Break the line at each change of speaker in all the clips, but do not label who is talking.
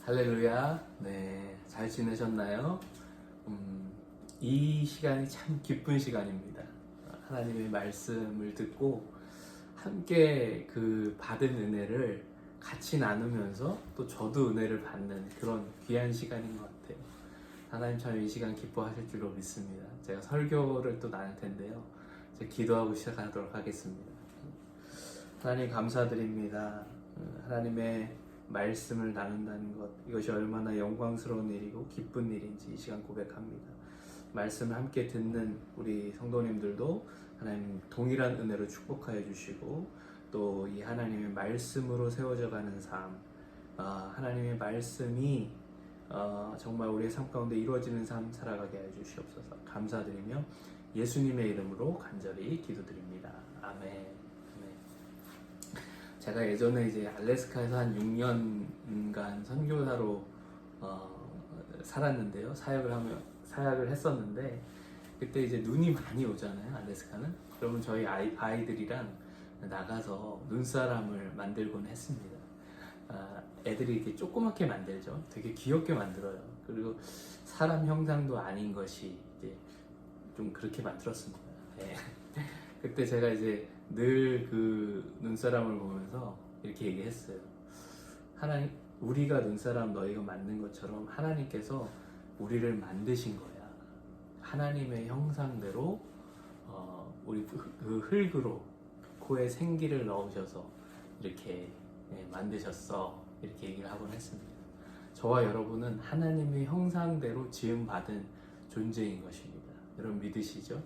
할렐루야. 네, 잘 지내셨나요? 이 시간이 참 기쁜 시간입니다. 하나님의 말씀을 듣고 함께 그 받은 은혜를 같이 나누면서 또 저도 은혜를 받는 그런 귀한 시간인 것 같아요. 하나님 참 이 시간 기뻐하실 줄로 믿습니다. 제가 설교를 또 나눌 텐데요. 제가 기도하고 시작하도록 하겠습니다. 하나님 감사드립니다. 하나님의 말씀을 나눈다는 것, 이것이 얼마나 영광스러운 일이고 기쁜 일인지 이 시간 고백합니다. 말씀을 함께 듣는 우리 성도님들도 하나님 동일한 은혜로 축복하여 주시고, 또 이 하나님의 말씀으로 세워져 가는 삶, 하나님의 말씀이 정말 우리의 삶 가운데 이루어지는 삶 살아가게 하여 주시옵소서. 감사드리며 예수님의 이름으로 간절히 기도드립니다. 아멘. 제가 예전에 이제 알래스카에서 한 6년간 선교사로 살았는데요. 사역을 했었는데, 그때 이제 눈이 많이 오잖아요. 알래스카는. 그러면 저희 아이들이랑 나가서 눈사람을 만들곤 했습니다. 애들이 이렇게 조그맣게 만들죠. 되게 귀엽게 만들어요. 그리고 사람 형상도 아닌 것이 이제 좀 그렇게 만들었습니다. 네. 그때 제가 이제 늘 그 눈사람을 보면서 이렇게 얘기했어요. 하나님, 우리가 눈사람 너희가 만든 것처럼 하나님께서 우리를 만드신 거야. 하나님의 형상대로 우리 그 흙으로 코에 생기를 넣으셔서 이렇게 만드셨어. 이렇게 얘기를 하곤 했습니다. 저와 여러분은 하나님의 형상대로 지음받은 존재인 것입니다. 여러분 믿으시죠?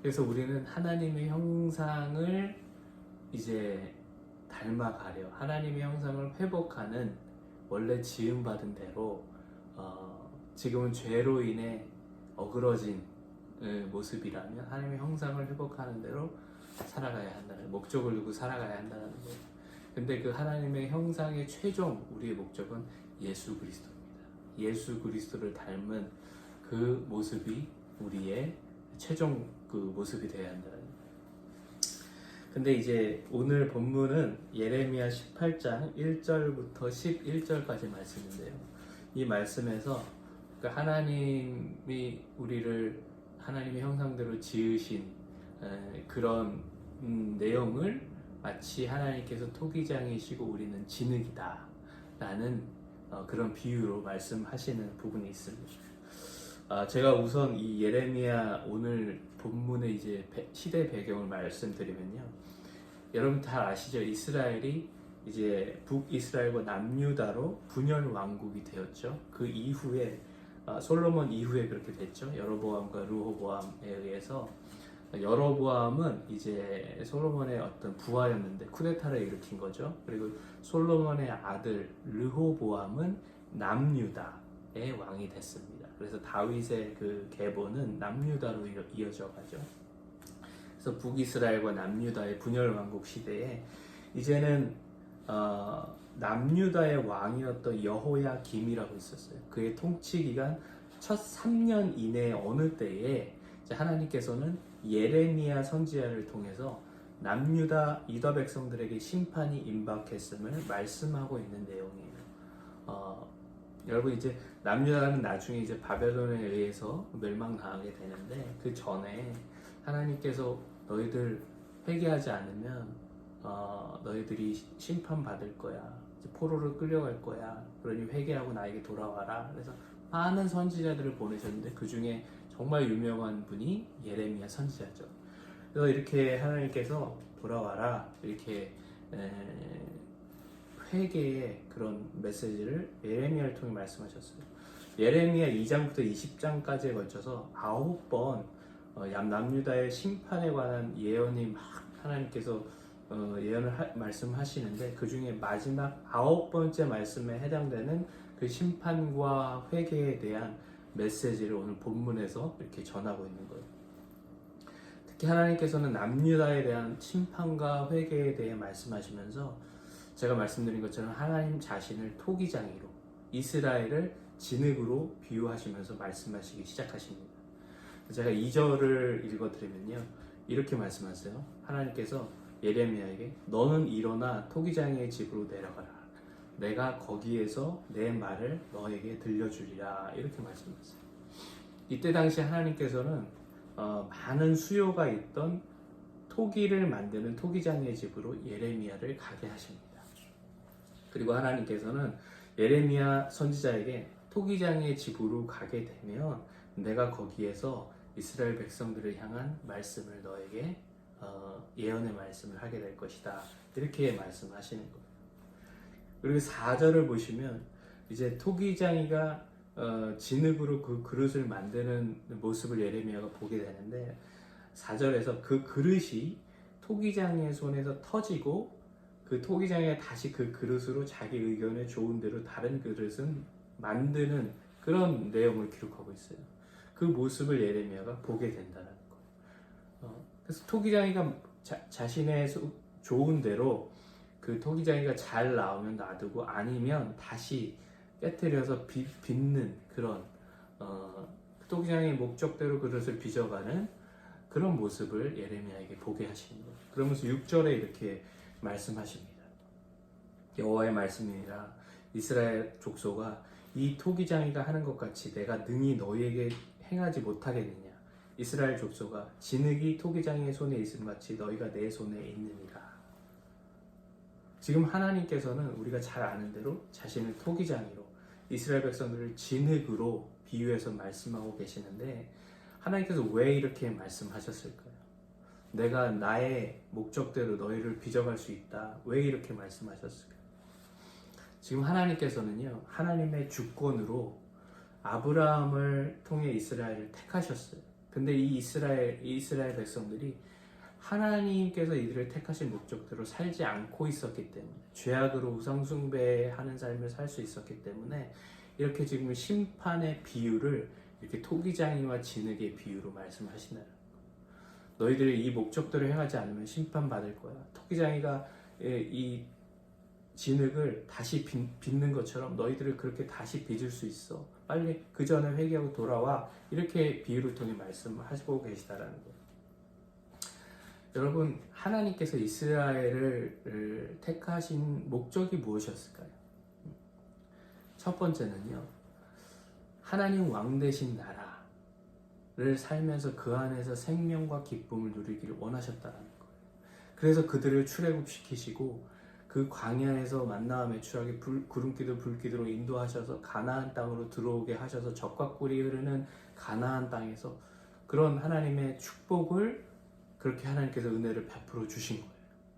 그래서 우리는 하나님의 형상을 이제 닮아가려, 하나님의 형상을 회복하는, 원래 지음받은 대로 지금은 죄로 인해 어그러진 모습이라면 하나님의 형상을 회복하는 대로 살아가야 한다는, 목적을 두고 살아가야 한다는 거예요. 근데 그 하나님의 형상의 최종 우리의 목적은 예수 그리스도입니다. 예수 그리스도를 닮은 그 모습이 우리의 최종 그 모습이 되어야 한다는. 근데 이제 오늘 본문은 예레미야 18장 1절부터 11절까지 말씀인데요. 이 말씀에서 하나님이 우리를 하나님의 형상대로 지으신 그런 내용을 마치 하나님께서 토기장이시고 우리는 진흙이다 라는 그런 비유로 말씀하시는 부분이 있습니다. 제가 우선 이 예레미야 오늘 본문의 이제 시대 배경을 말씀드리면요. 여러분 다 아시죠? 이스라엘이 이제 북이스라엘과 남유다로 분열 왕국이 되었죠. 그 이후에 솔로몬 이후에 그렇게 됐죠. 여로보암과 르호보암에 의해서. 여로보암은 이제 솔로몬의 어떤 부하였는데 쿠데타를 일으킨 거죠. 그리고 솔로몬의 아들 르호보암은 남유다의 왕이 됐습니다. 그래서 다윗의 그 계보는 남유다로 이어져 가죠. 그래서 북이스라엘과 남유다의 분열 왕국 시대에 이제는 남유다의 왕이었던 여호야김이라고 있었어요. 그의 통치 기간 첫 3년 이내에 어느 때에 하나님께서는 예레미야 선지자를 통해서 남유다 유다 백성들에게 심판이 임박했음을 말씀하고 있는 내용이에요. 여러분 이제 남유다는 나중에 이제 바벨론에 의해서 멸망당하게 되는데, 그 전에 하나님께서 너희들 회개하지 않으면 너희들이 심판받을 거야. 이제 포로를 끌려갈 거야. 그러니 회개하고 나에게 돌아와라. 그래서 많은 선지자들을 보내셨는데 그 중에 정말 유명한 분이 예레미야 선지자죠. 그래서 이렇게 하나님께서 돌아와라 이렇게 회개의 그런 메시지를 예레미야를 통해 말씀하셨어요. 예레미야 2장부터 20장까지에 걸쳐서 9번 남유다의 심판에 관한 예언이 막 하나님께서 예언을 말씀하시는데, 그 중에 마지막 9번째 말씀에 해당되는 그 심판과 회개에 대한 메시지를 오늘 본문에서 이렇게 전하고 있는 거예요. 특히 하나님께서는 남유다에 대한 심판과 회개에 대해 말씀하시면서 제가 말씀드린 것처럼 하나님 자신을 토기장이로, 이스라엘을 진흙으로 비유하시면서 말씀하시기 시작하십니다. 제가 2절을 읽어드리면요, 이렇게 말씀하세요. 하나님께서 예레미야에게 너는 일어나 토기장이의 집으로 내려가라. 내가 거기에서 내 말을 너에게 들려주리라 이렇게 말씀하셨어요. 이때 당시 하나님께서는 많은 수요가 있던 토기를 만드는 토기장의 집으로 예레미야를 가게 하십니다. 그리고 하나님께서는 예레미야 선지자에게 토기장의 집으로 가게 되면 내가 거기에서 이스라엘 백성들을 향한 말씀을 너에게 예언의 말씀을 하게 될 것이다 이렇게 말씀하시는 거예요. 그리고 4절을 보시면 이제 토기장이가 진흙으로 그 그릇을 만드는 모습을 예레미야가 보게 되는데 4절에서 그 그릇이 토기장의 손에서 터지고 그 토기장이가 다시 그 그릇으로 자기 의견에 좋은 대로 다른 그릇은 만드는 그런 내용을 기록하고 있어요. 그 모습을 예레미야가 보게 된다는 거예요. 그래서 토기장이가 자신의 좋은 대로 그 토기장이가 잘 나오면 놔두고 아니면 다시 깨트려서 빚는 그런 토기장의 목적대로 그릇을 빚어가는 그런 모습을 예레미야에게 보게 하시는 거예요. 그러면서 6절에 이렇게 말씀하십니다. 여호와의 말씀이니라 이스라엘 족속아 이 토기장이가 하는 것 같이 내가 능히 너희에게 행하지 못하겠느냐. 이스라엘 족속아 진흙이 토기장이의 손에 있음 같이 너희가 내 손에 있느니라. 지금 하나님께서는 우리가 잘 아는 대로 자신을 토기장이로 이스라엘 백성들을 진흙으로 비유해서 말씀하고 계시는데 하나님께서 왜 이렇게 말씀하셨을까요? 내가 나의 목적대로 너희를 빚어갈 수 있다. 왜 이렇게 말씀하셨을까요? 지금 하나님께서는요, 하나님의 주권으로 아브라함을 통해 이스라엘을 택하셨어요. 근데 이 이스라엘 백성들이 하나님께서 이들을 택하신 목적대로 살지 않고 있었기 때문에 죄악으로 우상숭배하는 삶을 살 수 있었기 때문에 이렇게 지금 심판의 비유를 이렇게 토기장이와 진흙의 비유로 말씀하시나요? 너희들이 이 목적대로 행하지 않으면 심판받을 거야. 토기장이가 이 진흙을 다시 빚는 것처럼 너희들을 그렇게 다시 빚을 수 있어. 빨리 그 전에 회개하고 돌아와. 이렇게 비유를 통해 말씀하시고 계시다라는 거예요. 여러분, 하나님께서 이스라엘을 택하신 목적이 무엇이었을까요? 첫 번째는요, 하나님 왕 되신 나라를 살면서 그 안에서 생명과 기쁨을 누리기를 원하셨다는 거예요. 그래서 그들을 출애굽시키시고 그 광야에서 만나와 메추라기 구름기도 불기도로 인도하셔서 가나안 땅으로 들어오게 하셔서 젖과 꿀이 흐르는 가나안 땅에서 그런 하나님의 축복을 그렇게 하나님께서 은혜를 베풀어 주신 거예요.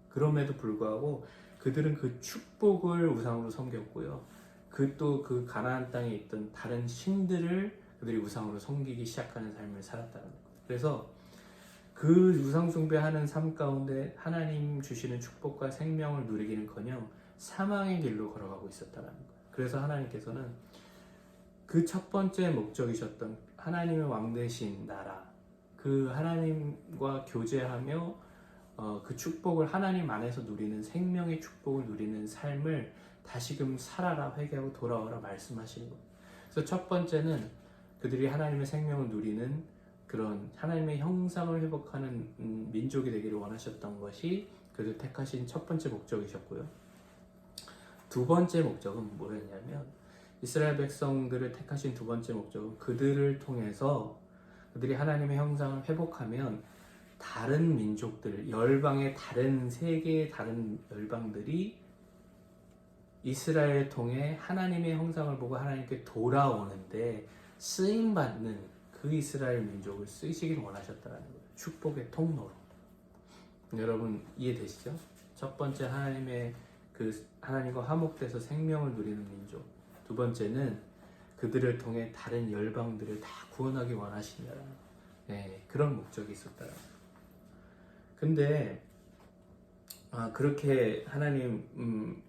그럼에도 불구하고 그들은 그 축복을 우상으로 섬겼고요. 그 가나안 땅에 있던 다른 신들을 그들이 우상으로 섬기기 시작하는 삶을 살았다는 거예요. 그래서 그 우상 숭배하는 삶 가운데 하나님 주시는 축복과 생명을 누리기는커녕 사망의 길로 걸어가고 있었다는 거예요. 그래서 하나님께서는 그 첫 번째 목적이셨던 하나님의 왕 되신 나라, 그 하나님과 교제하며 그 축복을 하나님 안에서 누리는 생명의 축복을 누리는 삶을 다시금 살아라, 회개하고 돌아오라 말씀하시는 거예요. 그래서 첫 번째는 그들이 하나님의 생명을 누리는 그런 하나님의 형상을 회복하는 민족이 되기를 원하셨던 것이 그들 택하신 첫 번째 목적이셨고요. 두 번째 목적은 뭐였냐면 이스라엘 백성들을 택하신 두 번째 목적은 그들을 통해서 그들이 하나님의 형상을 회복하면 다른 민족들, 열방의 다른 세계의 다른 열방들이 이스라엘을 통해 하나님의 형상을 보고 하나님께 돌아오는데 쓰임받는 그 이스라엘 민족을 쓰시길 원하셨다는 거예요. 축복의 통로로. 여러분 이해되시죠? 첫 번째 하나님과 화목돼서 생명을 누리는 민족. 두 번째는 그들을 통해 다른 열방들을 다 구원하기 원하신다는 그런 목적이 있었다는 거예요. 근데 그렇게 하나님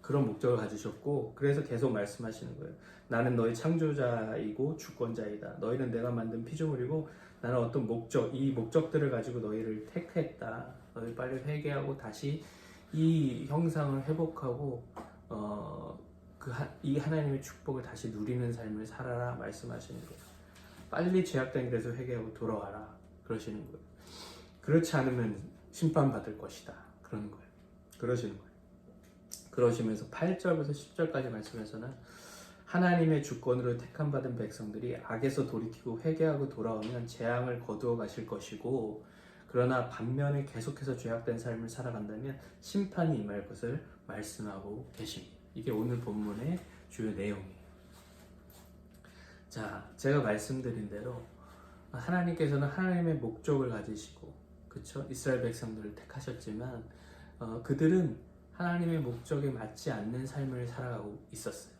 그런 목적을 가지셨고 그래서 계속 말씀하시는 거예요. 나는 너희 창조자이고 주권자이다. 너희는 내가 만든 피조물이고 나는 어떤 이 목적들을 가지고 너희를 택했다. 너희 빨리 회개하고 다시 이 형상을 회복하고 이 하나님의 축복을 다시 누리는 삶을 살아라 말씀하시는 거예요. 빨리 죄악된 길에서 회개하고 돌아와라 그러시는 거예요. 그렇지 않으면 심판받을 것이다 그러는 거예요. 그러시는 거예요. 그러시면서 8절부터 10절까지 말씀에서는 하나님의 주권으로 택함받은 백성들이 악에서 돌이키고 회개하고 돌아오면 재앙을 거두어 가실 것이고, 그러나 반면에 계속해서 죄악된 삶을 살아간다면 심판이 임할 것을 말씀하고 계십니다. 이게 오늘 본문의 주요 내용이에요. 자, 제가 말씀드린 대로 하나님께서는 하나님의 목적을 가지시고, 그쵸? 이스라엘 백성들을 택하셨지만 그들은 하나님의 목적에 맞지 않는 삶을 살아가고 있었어요.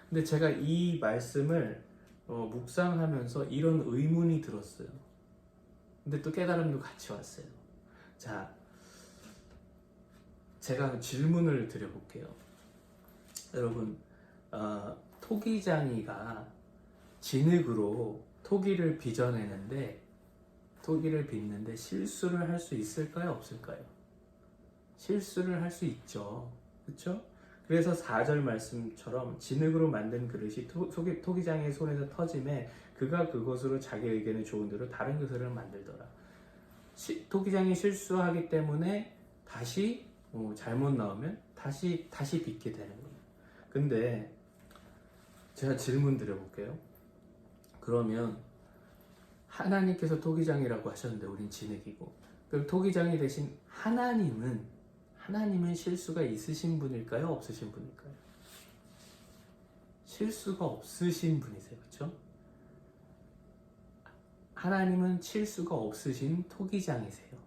근데 제가 이 말씀을 묵상하면서 이런 의문이 들었어요. 근데 또 깨달음도 같이 왔어요. 자, 제가 질문을 드려볼게요. 여러분, 토기장이가 진흙으로 토기를 빚어내는데, 토기를 빚는데 실수를 할 수 있을까요? 없을까요? 실수를 할 수 있죠. 그렇죠? 그래서 4절 말씀처럼 진흙으로 만든 그릇이 토기장의 손에서 터짐에 그가 그것으로 자기 의견에 좋은 대로 다른 그릇을 만들더라. 토기장이 실수하기 때문에 다시 잘못 나오면 다시 빚게 되는 거예요. 근데 제가 질문 드려볼게요. 그러면 하나님께서 토기장이라고 하셨는데 우린 진흙이고, 그럼 토기장이 대신 하나님은 실수가 있으신 분일까요? 없으신 분일까요? 실수가 없으신 분이세요. 그렇죠? 하나님은 실수가 없으신 토기장이세요.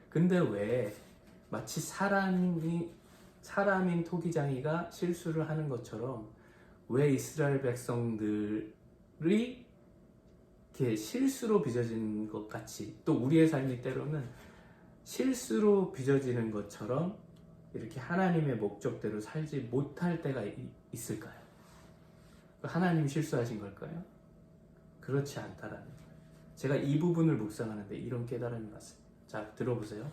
근데 왜 마치 사람인 토기장이가 실수를 하는 것처럼 왜 이스라엘 백성들이 이렇게 실수로 빚어진 것 같이, 또 우리의 삶이 때로는 실수로 빚어지는 것처럼 이렇게 하나님의 목적대로 살지 못할 때가 있을까요? 하나님이 실수하신 걸까요? 그렇지 않다라는 거예요. 제가 이 부분을 묵상하는데 이런 깨달음이 왔습니다. 자, 들어보세요.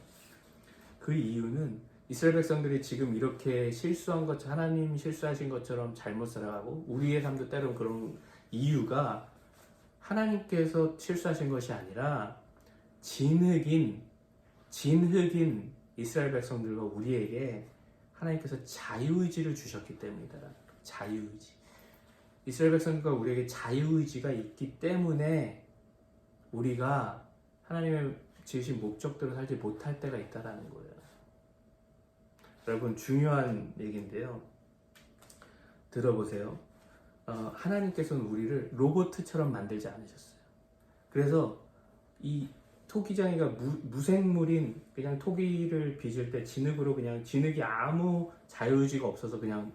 그 이유는 이스라엘 백성들이 지금 이렇게 실수한 것처럼, 하나님이 실수하신 것처럼 잘못 살아가고 우리의 삶도 때로는 그런 이유가 하나님께서 실수하신 것이 아니라 진흙인 이스라엘 백성들과 우리에게 하나님께서 자유의지를 주셨기 때문이다. 자유의지. 이스라엘 백성들과 우리에게 자유의지가 있기 때문에 우리가 하나님의 지으신 목적대로 살지 못할 때가 있다는 거예요. 여러분, 중요한 얘기인데요. 들어보세요. 하나님께서는 우리를 로봇처럼 만들지 않으셨어요. 그래서 이 토기장이가 무생물인 그냥 토기를 빚을 때 진흙으로, 그냥 진흙이 아무 자유의지가 없어서 그냥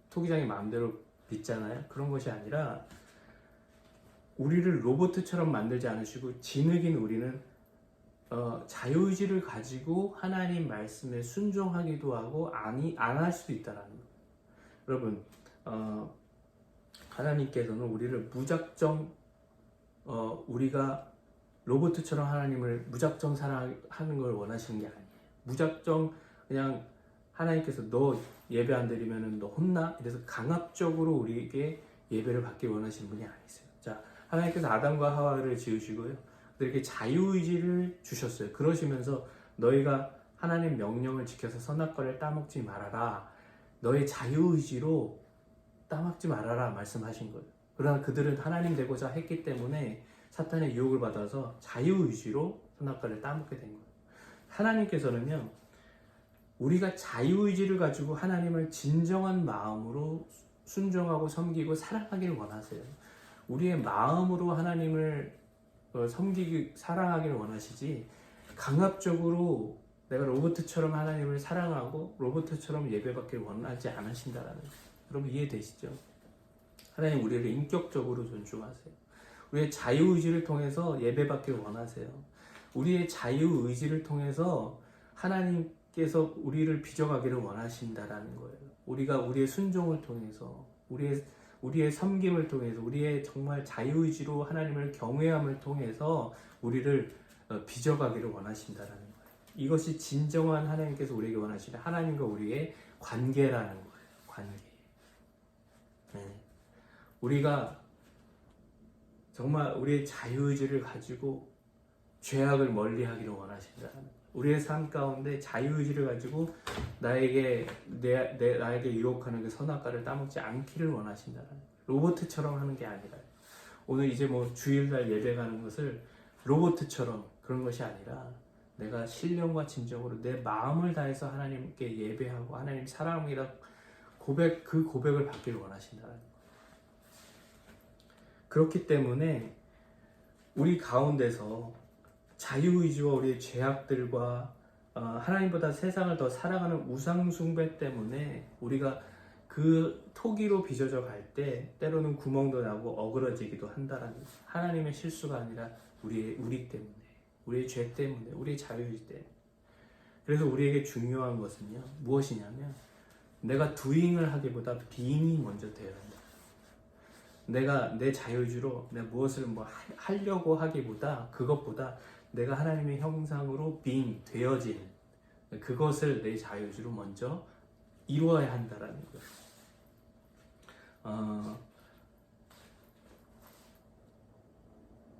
토기장이 마음대로 빚잖아요. 그런 것이 아니라 우리를 로봇처럼 만들지 않으시고 진흙인 우리는 자유의지를 가지고 하나님 말씀에 순종하기도 하고 안 할 수도 있다라는 거예요. 여러분, 하나님께서는 우리를 무작정 우리가 로봇처럼 하나님을 무작정 사랑하는 걸 원하시는 게 아니에요. 무작정 그냥 하나님께서 너 예배 안 드리면 너 혼나? 이래서 강압적으로 우리에게 예배를 받기 원하시는 분이 아니세요. 자, 하나님께서 아담과 하와를 지으시고요. 그들에게 자유의지를 주셨어요. 그러시면서 너희가 하나님 명령을 지켜서 선악과를 따먹지 말아라. 너의 자유의지로 따먹지 말아라 말씀하신 거예요. 그러나 그들은 하나님 되고자 했기 때문에 사탄의 유혹을 받아서 자유의지로 선악과를 따먹게 된 거예요. 하나님께서는요, 우리가 자유의지를 가지고 하나님을 진정한 마음으로 순종하고 섬기고 사랑하기를 원하세요. 우리의 마음으로 하나님을 사랑하기를 원하시지, 강압적으로 내가 로봇처럼 하나님을 사랑하고 로봇처럼 예배받기를 원하지 않으신다라는 거예요. 여러분, 이해되시죠? 하나님 우리를 인격적으로 존중하세요. 우리의 자유의지를 통해서 예배받기를 원하세요. 우리의 자유의지를 통해서 하나님께서 우리를 빚어가기를 원하신다라는 거예요. 우리가 우리의 순종을 통해서, 우리의 섬김을 통해서, 우리의 정말 자유의지로 하나님을 경외함을 통해서 우리를 빚어가기를 원하신다라는 거예요. 이것이 진정한 하나님께서 우리에게 원하시는 하나님과 우리의 관계라는 거예요. 관계. 네. 우리가 정말 우리의 자유의지를 가지고 죄악을 멀리하기를 원하신다는 거예요. 우리의 삶 가운데 자유의지를 가지고 나에게 유혹하는 그 선악과를 따먹지 않기를 원하신다는 거예요. 로봇처럼 하는 게 아니라 오늘 이제 뭐 주일날 예배 가는 것을 로봇처럼 그런 것이 아니라 내가 신령과 진정으로 내 마음을 다해서 하나님께 예배하고 하나님 사랑합니다 그 고백을 받기를 원하신다는 거예요. 그렇기 때문에 우리 가운데서 자유의지와 우리의 죄악들과 하나님보다 세상을 더 사랑하는 우상숭배 때문에 우리가 그 토기로 빚어져 갈 때 때로는 구멍도 나고 어그러지기도 한다라는 거예요. 하나님의 실수가 아니라 우리 때문에, 우리의 죄 때문에, 우리의 자유의지 때문에. 그래서 우리에게 중요한 것은요 무엇이냐면 내가 doing을 하기보다 being이 먼저 되어야 한다. 내가 내 자유의지로 내가 무엇을 하려고 하기보다 그것보다 내가 하나님의 형상으로 being 되어지는 그것을 내 자유의지로 먼저 이루어야 한다라는 거예요.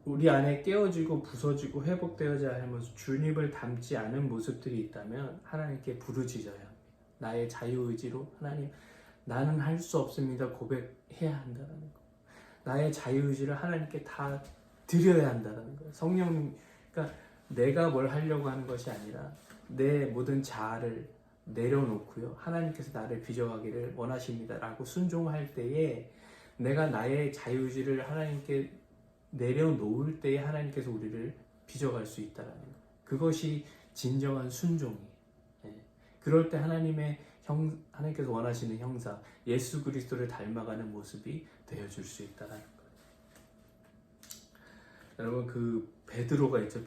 우리 안에 깨어지고 부서지고 회복되어져야 할 모습, 주님을 닮지 않은 모습들이 있다면 하나님께 부르짖어야 합니다. 나의 자유의지로 하나님 나는 할 수 없습니다 고백해야 한다는 거. 나의 자유의지를 하나님께 다 드려야 한다는 거예요. 성령, 그러니까 내가 뭘 하려고 하는 것이 아니라 내 모든 자아를 내려놓고요. 하나님께서 나를 빚어가기를 원하십니다라고 순종할 때에 내가 나의 자유의지를 하나님께 내려놓을 때에 하나님께서 우리를 빚어갈 수 있다는 거예요. 그것이 진정한 순종이에요. 그럴 때 하나님께서 원하시는 형상, 예수 그리스도를 닮아가는 모습이 되어줄 수 있다는 거예요. 여러분 그 베드로가 있죠.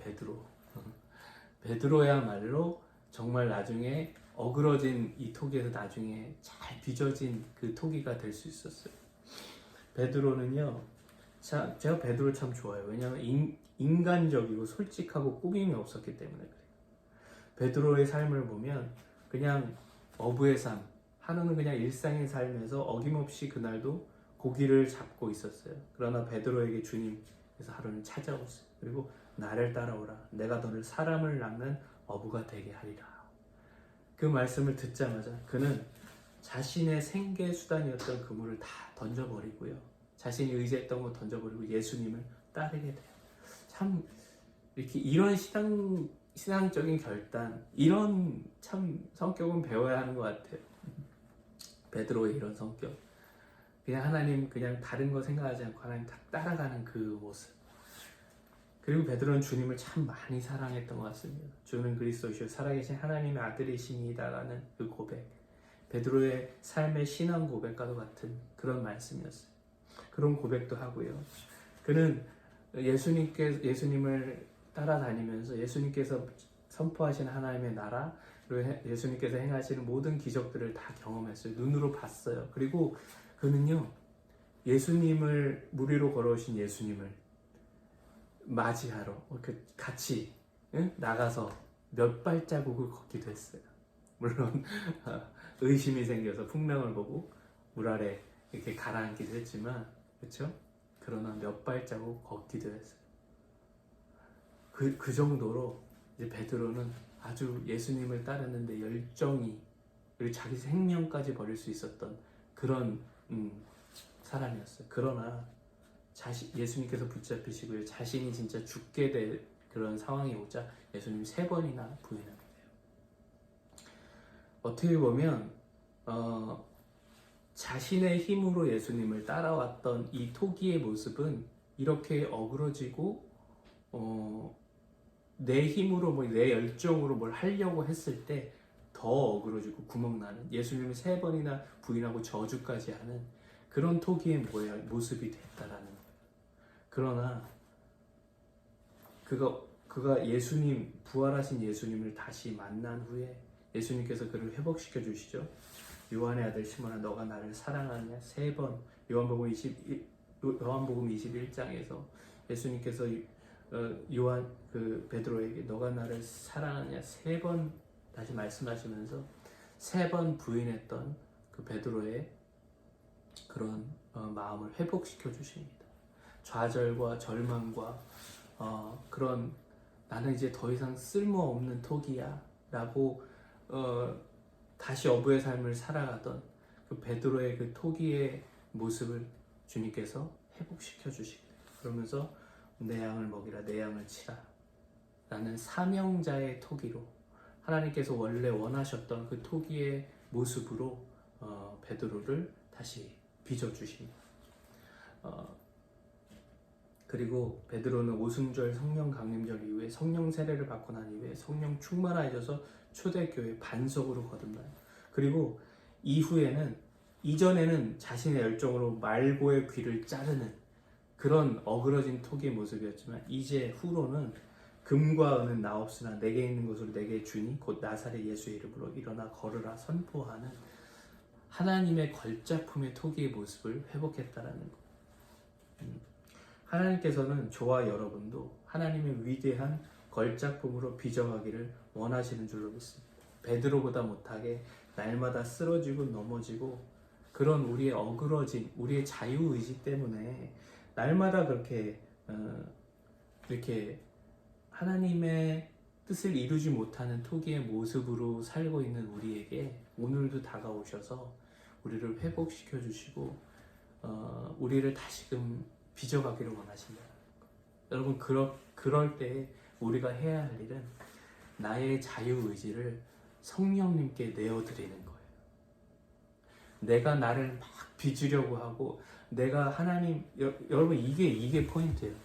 베드로야말로 정말 나중에 어그러진 이 토기에서 나중에 잘 빚어진 그 토기가 될 수 있었어요. 베드로는요, 제가 베드로 참 좋아요. 왜냐하면 인간적이고 솔직하고 꾸밈이 없었기 때문에 그래요. 베드로의 삶을 보면 그냥 어부의 삶, 하루는 그냥 일상의 삶에서 어김없이 그날도 고기를 잡고 있었어요. 그러나 베드로에게 주님께서 하루는 찾아오세요. 그리고 나를 따라오라. 내가 너를 사람을 낚는 어부가 되게 하리라. 그 말씀을 듣자마자 그는 자신의 생계 수단이었던 그물을 다 던져버리고요. 자신이 의지했던 거 던져버리고 예수님을 따르게 돼요. 참 이렇게 이런 신앙적인 결단, 이런 참 성격은 배워야 하는 것 같아요. 베드로의 이런 성격, 그냥 하나님 그냥 다른 거 생각하지 않고 하나님 다 따라가는 그 모습. 그리고 베드로는 주님을 참 많이 사랑했던 것 같습니다. 주는 그리스도시요 살아계신 하나님의 아들이시니다라는 그 고백, 베드로의 삶의 신앙 고백과도 같은 그런 말씀이었어요. 그런 고백도 하고요. 그는 예수님을 따라다니면서 예수님께서 선포하시는 하나님의 나라, 그리고 예수님께서 행하시는 모든 기적들을 다 경험했어요. 눈으로 봤어요. 그리고 그는요, 물 위로 걸어오신 예수님을 맞이하러 같이 나가서 몇 발자국을 걷기도 했어요. 물론 의심이 생겨서 풍랑을 보고 물 아래 이렇게 가라앉기도 했지만, 그렇죠? 그러나 몇 발자국 걷기도 했어요. 그 정도로 이제 베드로는 아주 예수님을 따르는데 열정이, 그리고 자기 생명까지 버릴 수 있었던 그런 사람이었어요. 그러나 예수님께서 붙잡히시고요, 자신이 진짜 죽게 될 그런 상황이 오자 예수님이 3번이나 부인하게 돼요. 어떻게 보면 자신의 힘으로 예수님을 따라왔던 이 토기의 모습은 이렇게 어그러지고 내 힘으로 내 열정으로 뭘 하려고 했을 때 더 어그러지고 구멍나는, 예수님을 3번이나 부인하고 저주까지 하는 그런 토기의 모습이 됐다라는 거예요. 그러나 그가 부활하신 예수님을 다시 만난 후에 예수님께서 그를 회복시켜 주시죠. 요한의 아들 시몬아, 너가 나를 사랑하느냐? 3번. 요한복음 21장에서 예수님께서 베드로에게 너가 나를 사랑하느냐? 3번 다시 말씀하시면서 3번 부인했던 그 베드로의 그런 마음을 회복시켜 주십니다. 좌절과 절망과 그런 나는 이제 더 이상 쓸모없는 토기야 라고 다시 어부의 삶을 살아가던 그 베드로의 그 토기의 모습을 주님께서 회복시켜 주시게 돼요. 그러면서 내 양을 먹이라, 내 양을 치라 라는 사명자의 토기로, 하나님께서 원래 원하셨던 그 토기의 모습으로 베드로를 다시 빚어주십니다. 그리고 베드로는 오순절 성령 강림절 이후에 성령 세례를 받고 난 이후에 성령 충만하여져서 초대교회 반석으로 거듭나요. 그리고 이전에는 자신의 열정으로 말고의 귀를 자르는 그런 어그러진 토기의 모습이었지만, 이제 후로는 금과 은은 나 없으나 내게 있는 것으로 내게 주니 곧 나사렛 예수의 이름으로 일어나 걸으라 선포하는 하나님의 걸작품의 토기의 모습을 회복했다라는 것. 하나님께서는 저와 여러분도 하나님의 위대한 걸작품으로 빚어가기를 원하시는 줄로 믿습니다. 베드로보다 못하게 날마다 쓰러지고 넘어지고 그런 우리의 어그러진 우리의 자유의지 때문에 날마다 그렇게 이렇게 하나님의 뜻을 이루지 못하는 토기의 모습으로 살고 있는 우리에게 오늘도 다가오셔서 우리를 회복시켜 주시고 우리를 다시금 빚어가기를 원하신다. 여러분, 그럴 때 우리가 해야 할 일은 나의 자유의지를 성령님께 내어드리는 거예요. 내가 나를 막 빚으려고 하고 내가 여러분, 이게 포인트예요.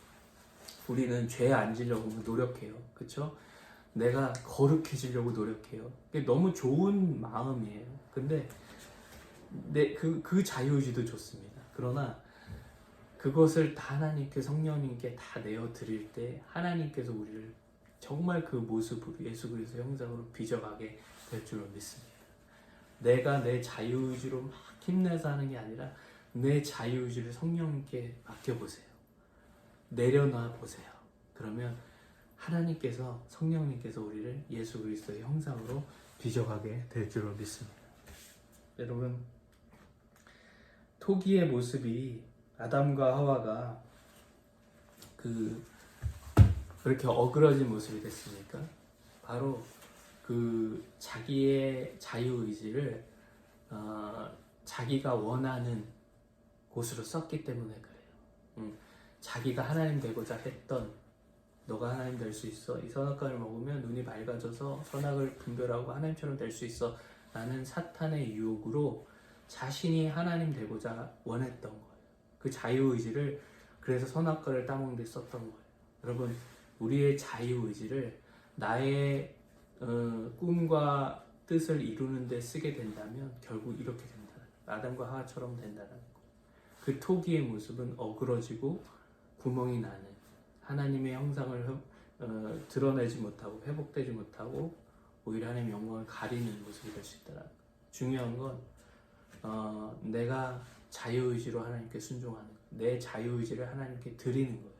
우리는 죄에 안 지려고 노력해요. 그쵸? 내가 거룩해지려고 노력해요. 그게 너무 좋은 마음이에요. 근데 그 자유의지도 좋습니다. 그러나 그것을 다 하나님께, 성령님께 다 내어드릴 때 하나님께서 우리를 정말 그 모습으로 예수 그리스도 형상으로 빚어가게 될 줄로 믿습니다. 내가 내 자유의지로 막 힘내서 하는 게 아니라 내 자유의지를 성령님께 맡겨보세요. 내려놔 보세요. 그러면 하나님께서, 성령님께서 우리를 예수 그리스도의 형상으로 빚어가게 될 줄로 믿습니다. 여러분, 토기의 모습이 아담과 하와가 그렇게 어그러진 모습이 됐으니까 바로 그 자기의 자유의지를 자기가 원하는 곳으로 썼기 때문에 그래요. 자기가 하나님 되고자 했던, 너가 하나님 될 수 있어, 이 선악과를 먹으면 눈이 밝아져서 선악을 분별하고 하나님처럼 될 수 있어 라는 사탄의 유혹으로 자신이 하나님 되고자 원했던 거예요. 그 자유의지를 그래서 선악과를 따먹는 데 썼던 거예요. 여러분, 우리의 자유의지를 나의 꿈과 뜻을 이루는 데 쓰게 된다면 결국 이렇게 된다. 아담과 하와처럼 된다는 거예요. 그 토기의 모습은 어그러지고 구멍이 나는, 하나님의 형상을 드러내지 못하고 회복되지 못하고 오히려 하나님의 영광을 가리는 모습이 될 수 있다는 거예요. 중요한 건 내가 자유의지로 하나님께 순종하는 거예요. 내 자유의지를 하나님께 드리는 거예요.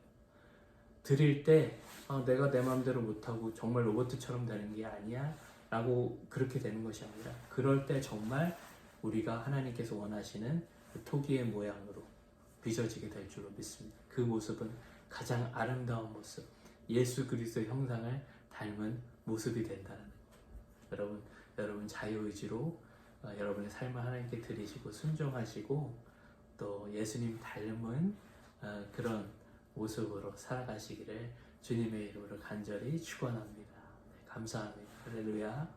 드릴 때 내가 내 마음대로 못하고 정말 로봇처럼 되는 게 아니야 라고 그렇게 되는 것이 아니라, 그럴 때 정말 우리가 하나님께서 원하시는 그 토기의 모양으로 빚어지게 될 줄로 믿습니다. 그 모습은 가장 아름다운 모습, 예수 그리스도의 형상을 닮은 모습이 된다는 거예요. 여러분 자유의지로 여러분의 삶을 하나님께 드리시고 순종하시고 또 예수님 닮은 그런 모습으로 살아가시기를 주님의 이름으로 간절히 축원합니다. 감사합니다. 할렐루야.